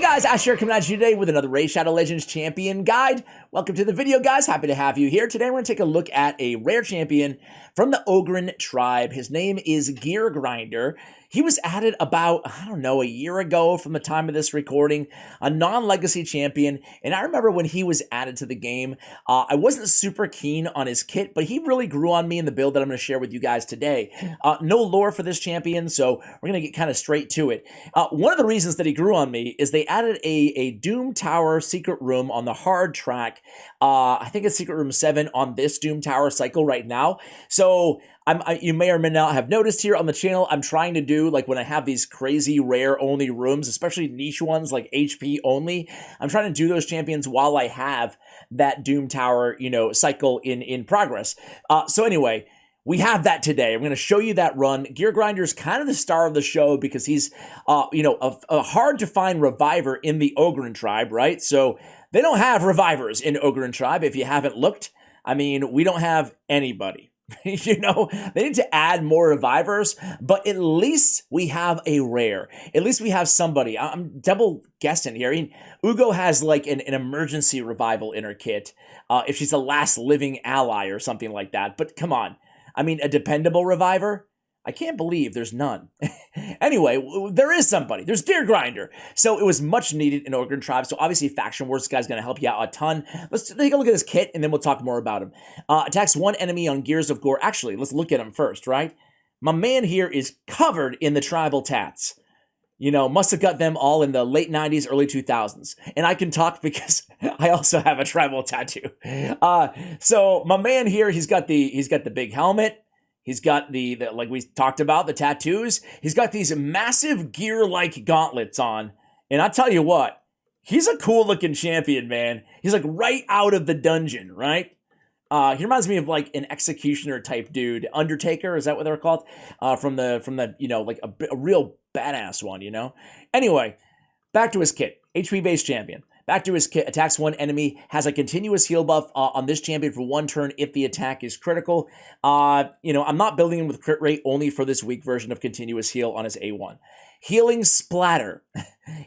Guys, Asher coming at you today with another Raid Shadow Legends champion guide. Welcome to the video, guys. Happy to have you here. Today we're going to take a look at a rare champion from the Geargrinder tribe. His name is Geargrinder. He was added about, a year ago from the time of this recording, a non-legacy champion. And I remember when he was added to the game, I wasn't super keen on his kit, but he really grew on me in the build that I'm going to share with you guys today. No lore for this champion, so we're going to get kind of straight to it. One of the reasons that he grew on me is they added a Doom Tower secret room on the hard track. I think it's secret room 7 on this Doom Tower cycle right now. So you may or may not have noticed here on the channel, I'm trying to do, like when I have these crazy rare only rooms, especially niche ones like HP only, I'm trying to do those champions while I have that Doom Tower, cycle in progress. So anyway, we have that today. I'm going to show you that run. Geargrinder is kind of the star of the show because he's, a hard to find reviver in the Geargrinder tribe, right? So they don't have revivers in Geargrinder tribe. If you haven't looked, we don't have anybody. They need to add more revivers, but at least we have a rare. At least we have somebody. I'm double guessing here. Ugo has like an emergency revival in her kit, if she's the last living ally or something like that. But come on. A dependable reviver? I can't believe there's none. Anyway, there is somebody. There's Geargrinder. So it was much needed in Geargrinder tribe. So obviously Faction Wars, this guy's going to help you out a ton. Let's take a look at his kit, and then we'll talk more about him. Attacks one enemy on Gears of Gore. Actually, let's look at him first, right? My man here is covered in the tribal tats. Must have got them all in the late 90s, early 2000s. And I can talk because I also have a tribal tattoo. So my man here, he's got the big helmet. He's got the like we talked about, the tattoos. He's got these massive gear-like gauntlets on. And I'll tell you what, he's a cool-looking champion, man. He's like right out of the dungeon, right? He reminds me of like an executioner type dude. Undertaker, is that what they're called? From the like a real badass one, Anyway, back to his kit. HP-based champion. Back to his kit, attacks one enemy, has a continuous heal buff on this champion for 1 turn if the attack is critical. I'm not building him with crit rate only for this weak version of continuous heal on his A1. Healing Splatter.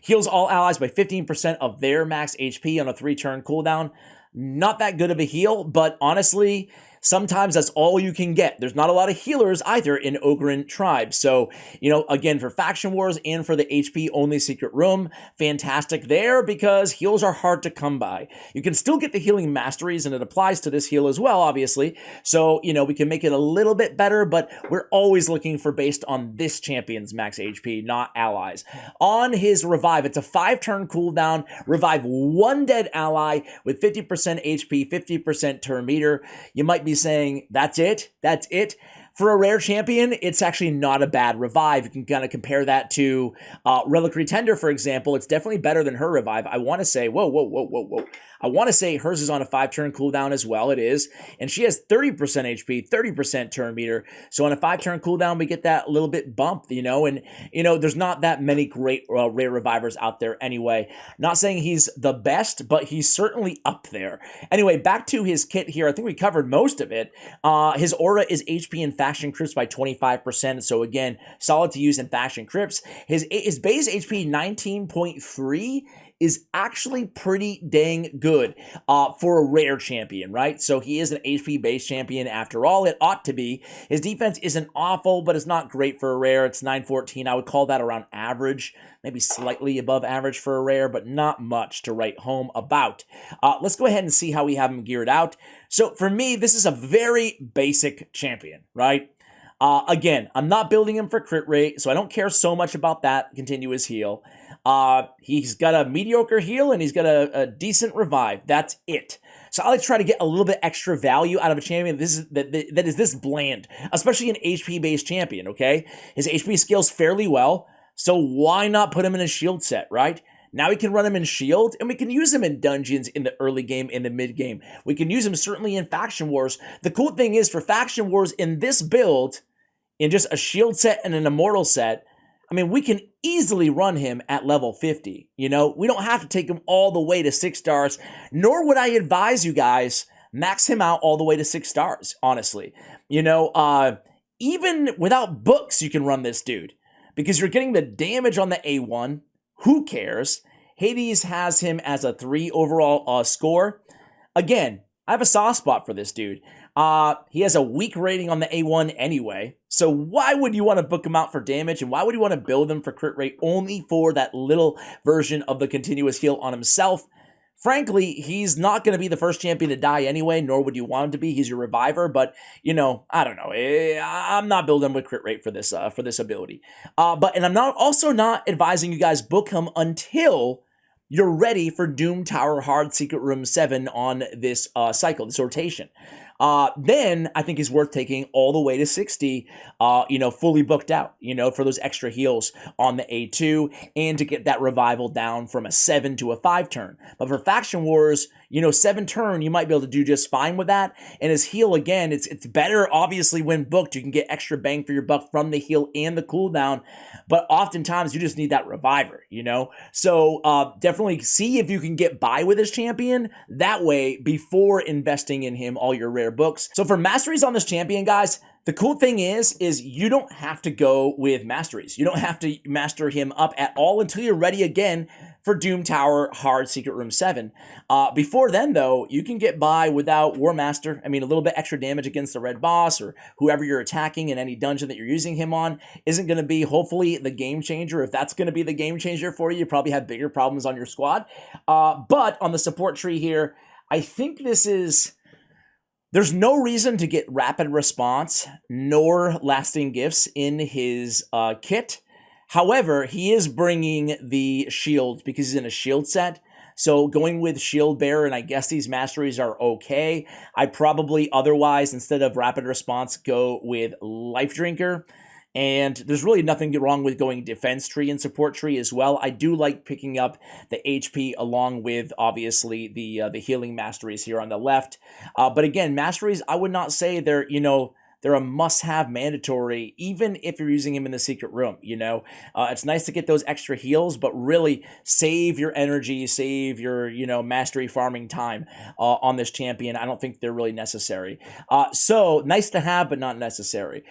Heals all allies by 15% of their max HP on a 3-turn cooldown. Not that good of a heal, but honestly, sometimes that's all you can get. There's not a lot of healers either in Geargrinder tribe. So, again, for Faction Wars and for the HP only secret room, fantastic there because heals are hard to come by. You can still get the healing masteries, and it applies to this heal as well, obviously. So, we can make it a little bit better, but we're always looking for based on this champion's max HP, not allies. On his revive, it's a 5-turn cooldown. Revive 1 dead ally with 50% HP, 50% turn meter. You might be saying, that's it? For a rare champion, it's actually not a bad revive. You can kind of compare that to Reliquary Tender, for example. It's definitely better than her revive. I want to say, whoa. I want to say hers is on a 5-turn cooldown as well. It is. And she has 30% HP, 30% turn meter. So on a 5-turn cooldown, we get that little bit bump, And, there's not that many great rare revivers out there anyway. Not saying he's the best, but he's certainly up there. Anyway, back to his kit here. I think we covered most of it. His aura is HP and Faction Crypts by 25%. So again, solid to use in Faction Crypts. His base HP 19.3 is actually pretty dang good for a rare champion, right? So he is an HP-based champion after all. It ought to be. His defense isn't awful, but it's not great for a rare. It's 914. I would call that around average, maybe slightly above average for a rare, but not much to write home about. Let's go ahead and see how we have him geared out. So for me, this is a very basic champion, right? Again, I'm not building him for crit rate, so I don't care so much about that continuous heal. He's got a mediocre heal and he's got a decent revive. That's it. So I like to try to get a little bit extra value out of a champion that is this bland, especially an HP-based champion, okay? His HP scales fairly well, so why not put him in a shield set, right? Now we can run him in shield, and we can use him in dungeons in the early game, in the mid game. We can use him certainly in Faction Wars. The cool thing is for Faction Wars in this build, in just a shield set and an immortal set, we can easily run him at level 50. We don't have to take him all the way to 6 stars, nor would I advise you guys max him out all the way to 6 stars, honestly. Even without books, you can run this dude because you're getting the damage on the A1. Who cares? Hades has him as a 3 overall score. Again, I have a soft spot for this dude. He has a weak rating on the A1 anyway, so why would you want to book him out for damage, and why would you want to build him for crit rate only for that little version of the continuous heal on himself? Frankly, he's not going to be the first champion to die anyway, nor would you want him to be. He's your reviver, but, you know, I don't know. I'm not building with crit rate for this ability. And I'm also not advising you guys book him until you're ready for Doom Tower Hard Secret Room 7 on this cycle, this rotation. Then I think he's worth taking all the way to 60, fully booked out, for those extra heals on the A2 and to get that revival down from a 7 to a 5 turn. But for Faction Wars, 7 turn, you might be able to do just fine with that. And his heal, again, it's better, obviously, when booked. You can get extra bang for your buck from the heal and the cooldown. But oftentimes, you just need that reviver, So definitely see if you can get by with this champion that way before investing in him all your rare books. So for Masteries on this champion, guys, the cool thing is you don't have to go with Masteries. You don't have to master him up at all until you're ready again for Doom Tower Hard Secret Room 7. Before then, though, you can get by without War Master. I mean, a little bit extra damage against the red boss or whoever you're attacking in any dungeon that you're using him on isn't going to be, hopefully, the game changer. If that's going to be the game changer for you, you probably have bigger problems on your squad. But on the support tree here, I think there's no reason to get rapid response nor lasting gifts in his kit. However, he is bringing the shield because he's in a shield set. So going with Shield Bearer, and I guess these Masteries are okay. I'd probably otherwise, instead of rapid response, go with Life Drinker. And there's really nothing wrong with going defense tree and support tree as well. I do like picking up the HP along with, obviously, the healing Masteries here on the left. But again, Masteries, I would not say they're, they're a must-have mandatory, even if you're using him in the secret room, It's nice to get those extra heals, but really save your energy, save your, mastery farming time on this champion. I don't think they're really necessary. So, nice to have, but not necessary.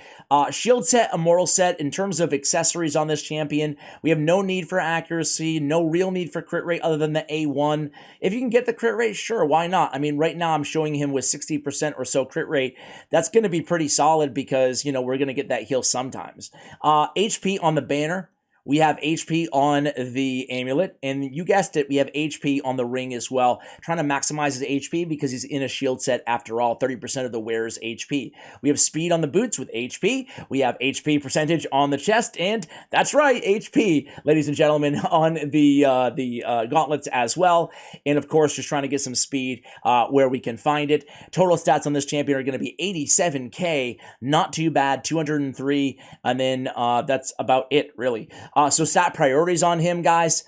Shield set, Immortal set, in terms of accessories on this champion, we have no need for accuracy, no real need for crit rate other than the A1. If you can get the crit rate, sure, why not? I mean, right now I'm showing him with 60% or so crit rate. That's going to be pretty solid because, we're going to get that heal sometimes. HP on the banner. We have HP on the amulet, and you guessed it, we have HP on the ring as well. Trying to maximize his HP because he's in a shield set after all, 30% of the wearer's HP. We have speed on the boots with HP. We have HP percentage on the chest, and that's right, HP, ladies and gentlemen, on the gauntlets as well. And of course, just trying to get some speed where we can find it. Total stats on this champion are going to be 87k, not too bad, 203, and then that's about it, really. So stat priorities on him, guys.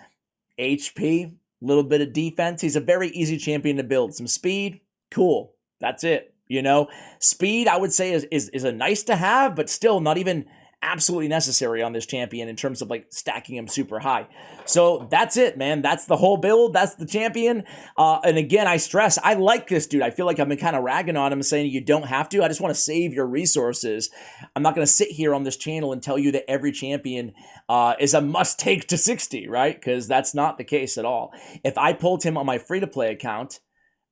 HP, a little bit of defense. He's a very easy champion to build. Some speed, cool. That's it. Speed, I would say, is a nice to have, but still not even absolutely necessary on this champion in terms of like stacking him super high. So that's it, man. That's the whole build. That's the champion. And again, I stress, I like this dude. I feel like I've been kind of ragging on him, saying you don't have to. I just want to save your resources. I'm not going to sit here on this channel and tell you that every champion is a must take to 60, right? Because that's not the case at all. If I pulled him on my free-to-play account,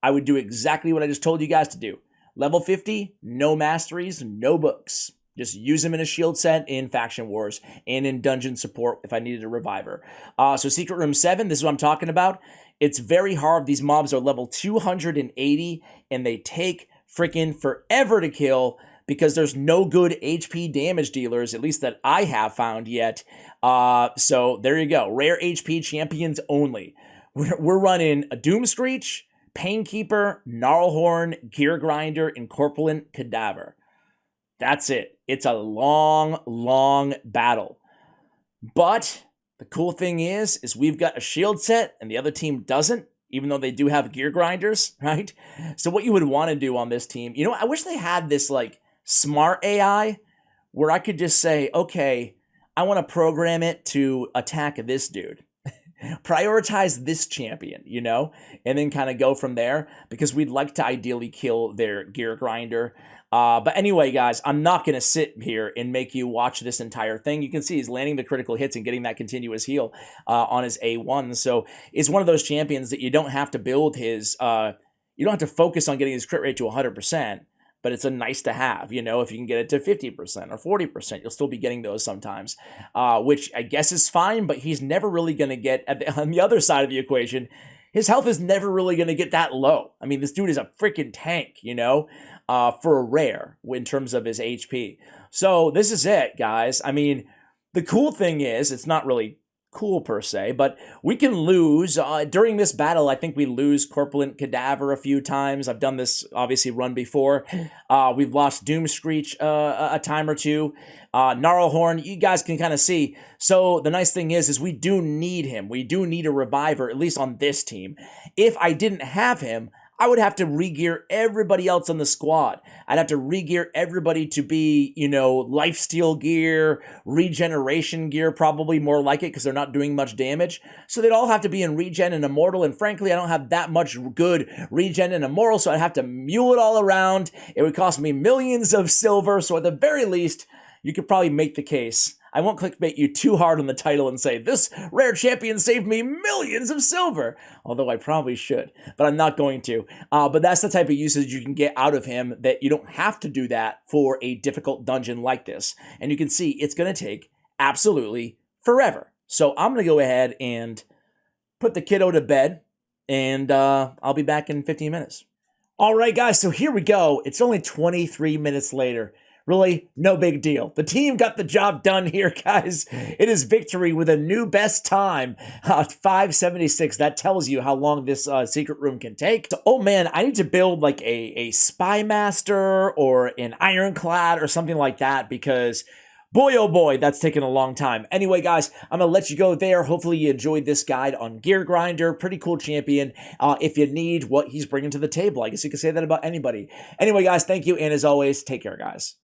I would do exactly what I just told you guys to do. Level 50, no masteries, no books. Just use him in a shield set in Faction Wars and in Dungeon Support if I needed a reviver. So Secret Room 7, this is what I'm talking about. It's very hard. These mobs are level 280, and they take freaking forever to kill because there's no good HP damage dealers, at least that I have found yet. So there you go. Rare HP champions only. We're running a Doom Screech, Painkeeper, Gnarlhorn, Geargrinder, and Corpulent Cadaver. That's it. It's a long, long battle. But the cool thing is we've got a shield set and the other team doesn't, even though they do have gear grinders, right? So what you would want to do on this team, I wish they had this like smart AI where I could just say, okay, I want to program it to attack this dude. Prioritize this champion, and then kind of go from there because we'd like to ideally kill their gear grinder. But anyway, guys, I'm not going to sit here and make you watch this entire thing. You can see he's landing the critical hits and getting that continuous heal on his A1. So it's one of those champions that you don't have to build his, you don't have to focus on getting his crit rate to 100%, but it's a nice to have, you know, if you can get it to 50% or 40%, you'll still be getting those sometimes, which I guess is fine, but he's never really going to get, on the other side of the equation, his health is never really going to get that low. I mean, this dude is a freaking tank, you know, for a rare in terms of his HP. So this is it, guys. I mean, the cool thing is, it's not really cool per se, but we can lose during this battle. I think we lose Corpulent Cadaver a few times. I've done this obviously run before. We've lost Doom Screech a time or two. Gnarlhorn, you guys can kind of see. So the nice thing is we do need him. We do need a reviver, at least on this team. If I didn't have him, I would have to re-gear everybody else on the squad. I'd have to re-gear everybody to be, you know, lifesteal gear, regeneration gear, probably more like it because they're not doing much damage. So they'd all have to be in regen and immortal, and frankly, I don't have that much good regen and immortal, so I'd have to mule it all around. It would cost me millions of silver, so at the very least, you could probably make the case. I won't clickbait you too hard on the title and say, this rare champion saved me millions of silver, although I probably should, but I'm not going to. But that's the type of usage you can get out of him, that you don't have to do that for a difficult dungeon like this. And you can see it's going to take absolutely forever. So I'm going to go ahead and put the kiddo to bed, and I'll be back in 15 minutes. All right, guys, so here we go. It's only 23 minutes later. Really, no big deal. The team got the job done here, guys. It is victory with a new best time, 576. That tells you how long this secret room can take. So, oh man, I need to build like a Spy Master or an Ironclad or something like that, because boy, oh boy, that's taken a long time. Anyway, guys, I'm going to let you go there. Hopefully you enjoyed this guide on Geargrinder. Pretty cool champion if you need what he's bringing to the table. I guess you could say that about anybody. Anyway, guys, thank you, and as always, take care, guys.